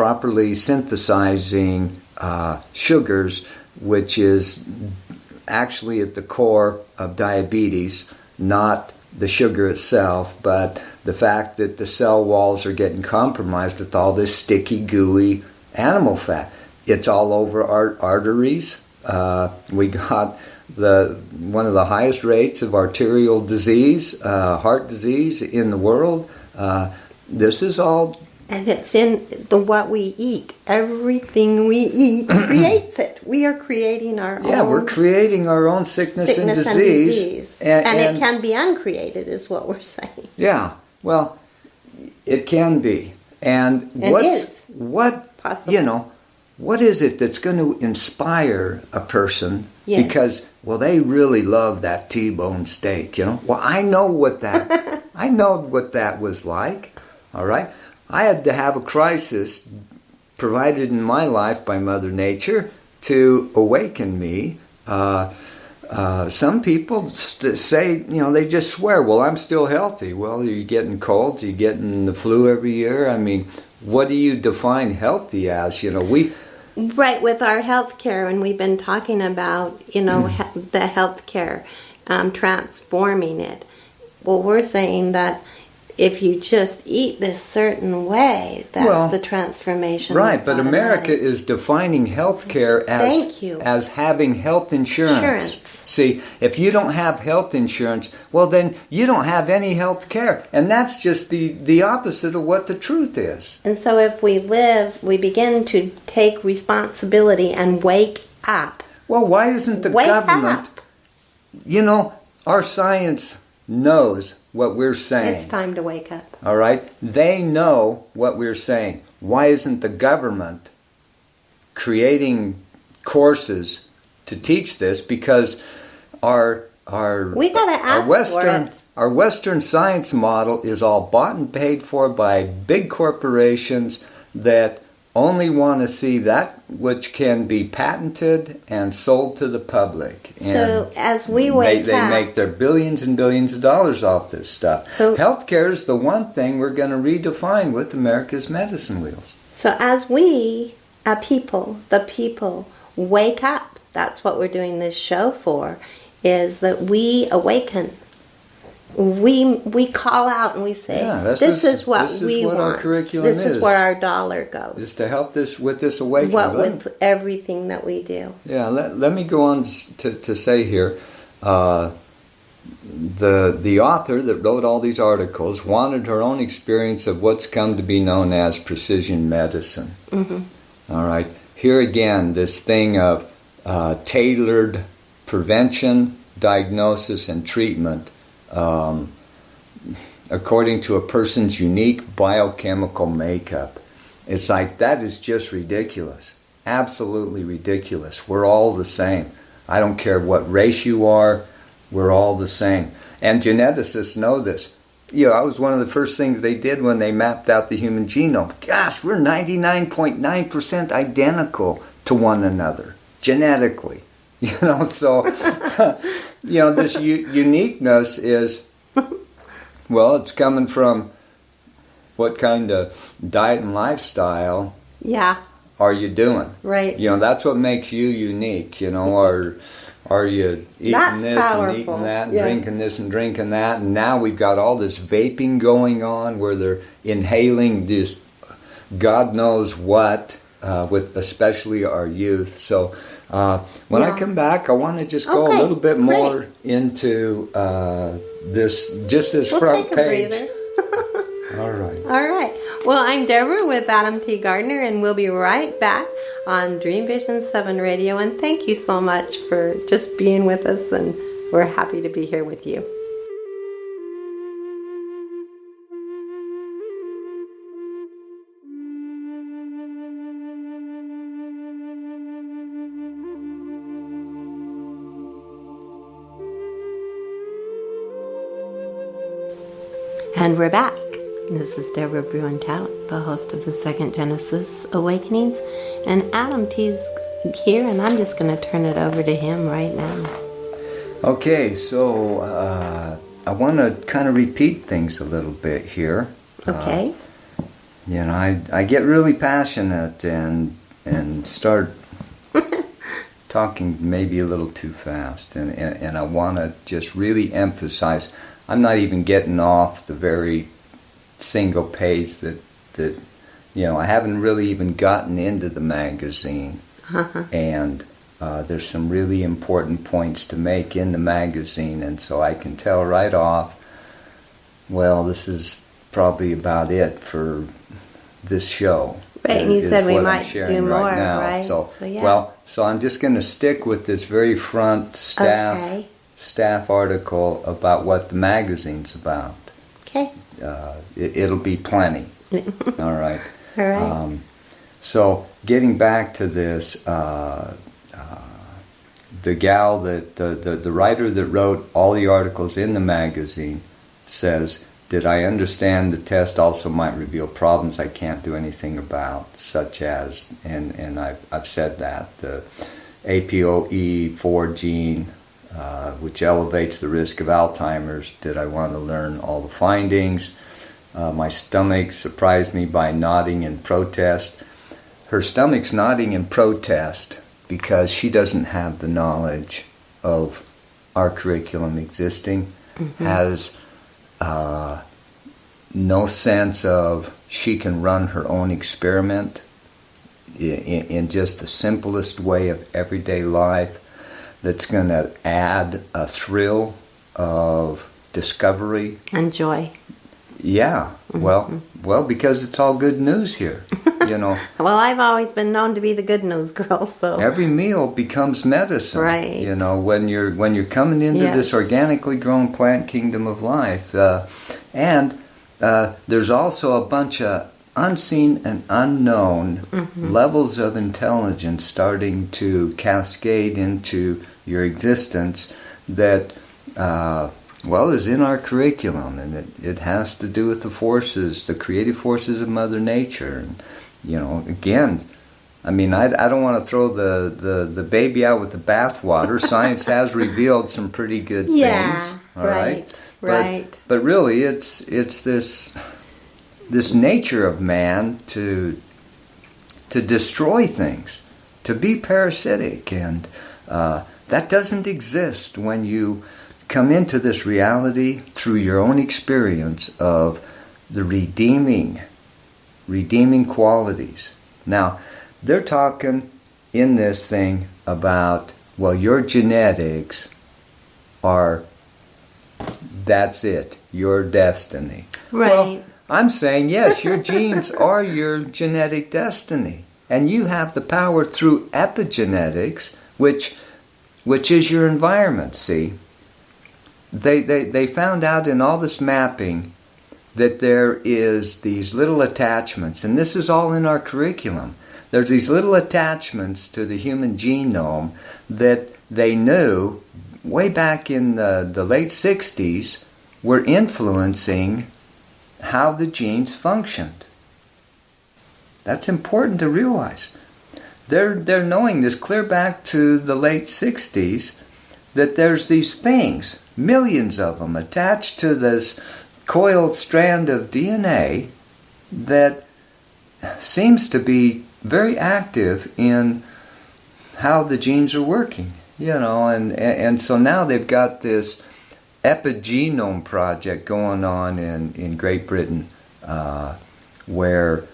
properly synthesizing sugars, which is actually at the core of diabetes, not the sugar itself, but the fact that the cell walls are getting compromised with all this sticky, gooey animal fat. It's all over our arteries. We got one of the highest rates of arterial disease, heart disease in the world. This is all... And it's in what we eat. Everything we eat creates it. We are creating our own... Yeah, we're creating our own sickness and disease. And it can be uncreated, is what we're saying. Yeah, well, it can be. And what is possible. What is it that's going to inspire a person? Yes. Because, well, they really love that T-bone steak, Well, I know what that was like, all right? I had to have a crisis provided in my life by Mother Nature to awaken me. Some people say, they just swear, well, I'm still healthy. Well, you're getting colds, you're getting the flu every year. I mean, what do you define healthy as? Right, with our health care, and we've been talking about, the health care, transforming it. Well, we're saying that if you just eat this certain way, that's the transformation. Right, but America is defining health care as having health insurance. See, if you don't have health insurance, well then you don't have any health care. And that's just the opposite of what the truth is. And so if we begin to take responsibility and wake up. Well, why isn't the government... our science knows what we're saying. It's time to wake up. All right? They know what we're saying. Why isn't the government creating courses to teach this? Because our Western science model is all bought and paid for by big corporations that only want to see that which can be patented and sold to the public. So as we wake up... They make their billions and billions of dollars off this stuff. So healthcare is the one thing we're going to redefine with America's medicine wheels. So as we, the people, wake up, that's what we're doing this show for, is that we awaken. We call out and we say, this is what we want. Our curriculum this is where our dollar goes. Is to help with this awakening. With everything that we do. Yeah, let me go on to say here, the author that wrote all these articles wanted her own experience of what's come to be known as precision medicine. Mm-hmm. All right. Here again, this thing of tailored prevention, diagnosis, and treatment according to a person's unique biochemical makeup. It's like, that is just ridiculous. Absolutely ridiculous. We're all the same. I don't care what race you are, we're all the same. And geneticists know this. That was one of the first things they did when they mapped out the human genome. Gosh, we're 99.9% identical to one another, genetically. So, this uniqueness is, well, it's coming from what kind of diet and lifestyle are you doing? Right. That's what makes you unique, Are you eating and eating that and drinking this and drinking that? And now we've got all this vaping going on where they're inhaling this God knows what, with especially our youth. So when I come back, I want to just go a little bit more into this front page. Breather. All right. All right. Well, I'm Deborah with Adam T. Gardner, and we'll be right back on Dream Vision 7 Radio. And thank you so much for just being with us, and we're happy to be here with you. And we're back. This is Deborah Bruin-Tout, the host of the Second Genesis Awakenings. And Adam T's here, and I'm just going to turn it over to him right now. Okay, so I want to kind of repeat things a little bit here. Okay. I get really passionate and start talking maybe a little too fast, and I want to just really emphasize. I'm not even getting off the very single page that I haven't really even gotten into the magazine, and there's some really important points to make in the magazine, and so I can tell right off, well, this is probably about it for this show. Right, and you said we might do more, right? So I'm just going to stick with this very front staff article about what the magazine's about. Okay. It'll be plenty. All right. All right. So getting back to this, the gal that the writer that wrote all the articles in the magazine says, did I understand the test also might reveal problems I can't do anything about, such as, and I've said that, the APOE4 gene, which elevates the risk of Alzheimer's. Did I want to learn all the findings? My stomach surprised me by nodding in protest. Her stomach's nodding in protest because she doesn't have the knowledge of our curriculum existing, has no sense of she can run her own experiment in just the simplest way of everyday life that's going to add a thrill of discovery. And joy. Yeah, well, because it's all good news here, Well, I've always been known to be the good news girl, so every meal becomes medicine. Right. When you're coming into this organically grown plant kingdom of life, and there's also a bunch of unseen and unknown levels of intelligence starting to cascade into your existence that is in our curriculum, and it has to do with the forces, the creative forces of Mother Nature. And, again, I don't want to throw the baby out with the bathwater. Science has revealed some pretty good things. All right. But really, it's this nature of man to destroy things, to be parasitic, and that doesn't exist when you come into this reality through your own experience of the redeeming qualities. Now, they're talking in this thing about, your genetics that's it, your destiny. Right. Well, I'm saying, yes, your genes are your genetic destiny. And you have the power through epigenetics, which is your environment, see? They found out in all this mapping that there is these little attachments, and this is all in our curriculum. There's these little attachments to the human genome that they knew way back in the late 60s were influencing how the genes functioned. That's important to realize. They're knowing this clear back to the late 60s, that there's these things, millions of them, attached to this coiled strand of DNA that seems to be very active in how the genes are working, and so now they've got this epigenome project going on in Great Britain, where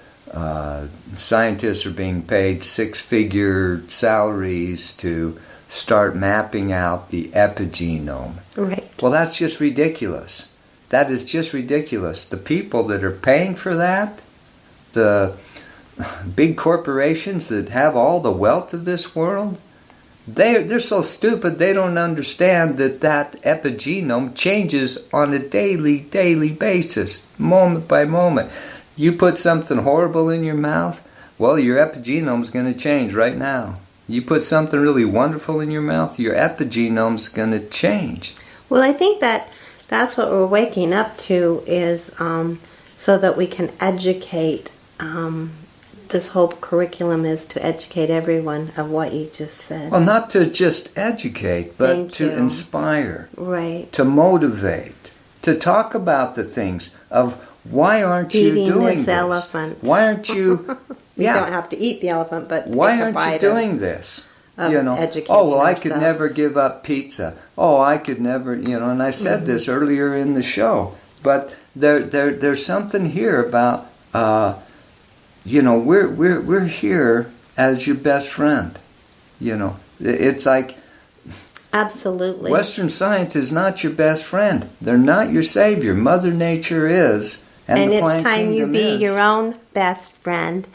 scientists are being paid six-figure salaries to start mapping out the epigenome. Right. Well, that's just ridiculous. That is just ridiculous. The people that are paying for that, the big corporations that have all the wealth of this world, they're so stupid they don't understand that epigenome changes on a daily basis, moment by moment. You put something horrible in your mouth, well, your epigenome's going to change right now. You put something really wonderful in your mouth, your epigenome's going to change. Well, I think that's what we're waking up to is so that we can educate. This whole curriculum is to educate everyone of what you just said. Well, not to just educate, but to inspire. Right. To motivate. To talk about the things of why aren't you Eating doing this this? elephant. Why aren't you? We don't have to eat the elephant, but why take a aren't you bite doing this? of You know, educating oh well, I ourselves. could never give up pizza. Oh, I could never, you know. And I said this earlier in the show, but there's something here about, you know, we're here as your best friend. You know, it's like Absolutely. Western science is not your best friend. They're not your savior. Mother Nature is, and the it's plant time you kingdom be is. your own best friend.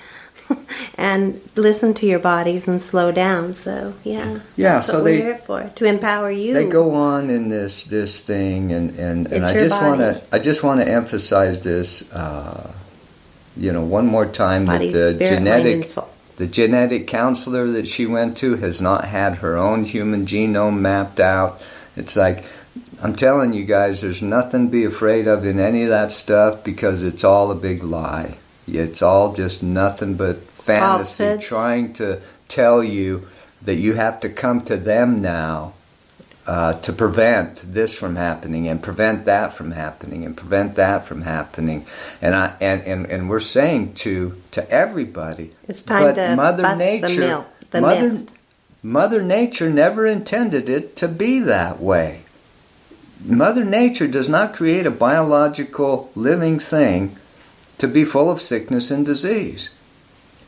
And listen to your bodies and slow down. So that's so what we're here for, to empower you. They go on in this thing, and It's I your just want to emphasize this, you know, one more time, Body, that spirit, mind, and soul. the genetic counselor that she went to has not had her own human genome mapped out. It's like, I'm telling you guys, there's nothing to be afraid of in any of that stuff, because it's all a big lie. It's all just nothing but fantasy, Falsehoods. trying to tell you that you have to come to them now to prevent this from happening, and prevent that from happening, and prevent that from happening. And we're saying to everybody, It's time to Mother bust Nature, the mist. Mother Nature never intended it to be that way. Mother Nature does not create a biological living thing to be full of sickness and disease.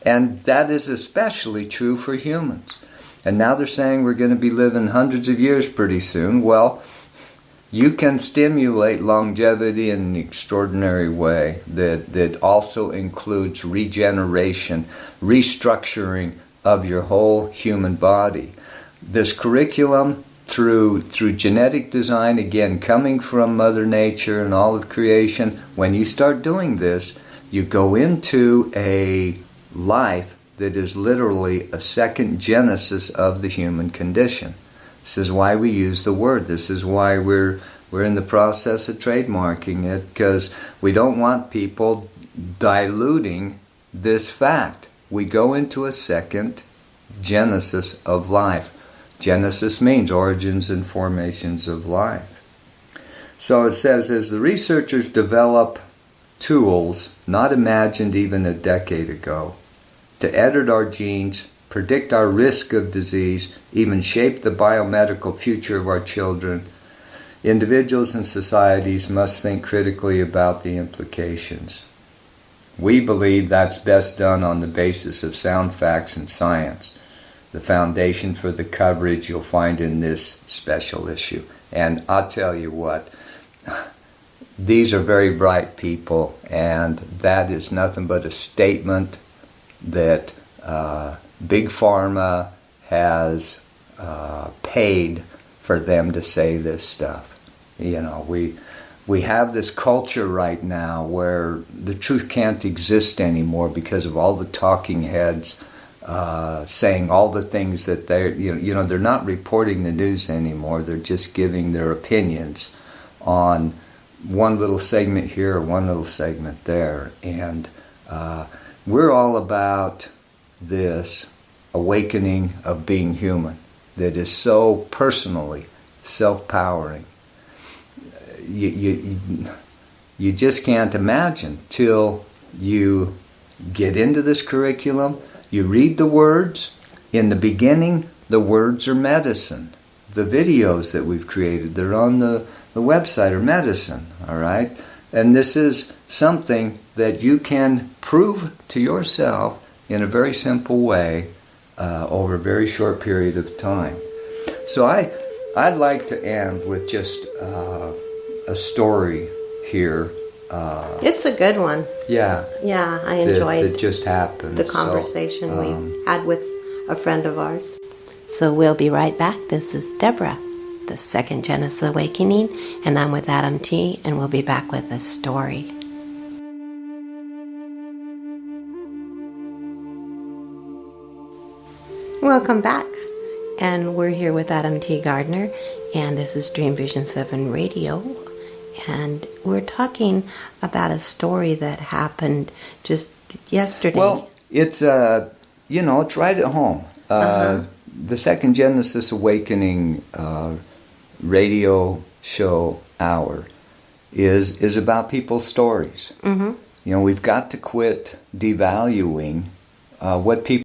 And that is especially true for humans. And now they're saying we're going to be living hundreds of years pretty soon. Well, you can stimulate longevity in an extraordinary way that also includes regeneration, restructuring of your whole human body. This curriculum, through genetic design, again, coming from Mother Nature and all of creation, when you start doing this, you go into a life that is literally a second genesis of the human condition. This is why we use the word. This is why we're in the process of trademarking it, because we don't want people diluting this fact. We go into a second genesis of life. Genesis means origins and formations of life. So it says, as the researchers develop tools not imagined even a decade ago to edit our genes, predict our risk of disease, even shape the biomedical future of our children, individuals and societies must think critically about the implications. We believe that's best done on the basis of sound facts and science. The foundation for the coverage you'll find in this special issue. And I'll tell you what, these are very bright people, and that is nothing but a statement that Big Pharma has paid for them to say this stuff. You know, we have this culture right now where the truth can't exist anymore because of all the talking heads saying all the things that they're, they're not reporting the news anymore. They're just giving their opinions on one little segment here or one little segment there. And we're all about this awakening of being human that is so personally self-powering. You just can't imagine till you get into this curriculum. You read the words. In the beginning, the words are medicine. The videos that we've created, they're on the website, are medicine, all right? And this is something that you can prove to yourself in a very simple way over a very short period of time. So I'd like to end with just a story here. It's a good one. Yeah. Yeah, I enjoyed that just happened. the conversation we had with a friend of ours. So we'll be right back. This is Deborah, the Second Genesis Awakening, and I'm with Adam T., and we'll be back with a story. Welcome back. And we're here with Adam T. Gardner, and this is Dream Vision 7 Radio. And we're talking about a story that happened just yesterday. Well, it's it's right at home. The Second Genesis Awakening radio show hour is about people's stories. Mm-hmm. You know, we've got to quit devaluing what people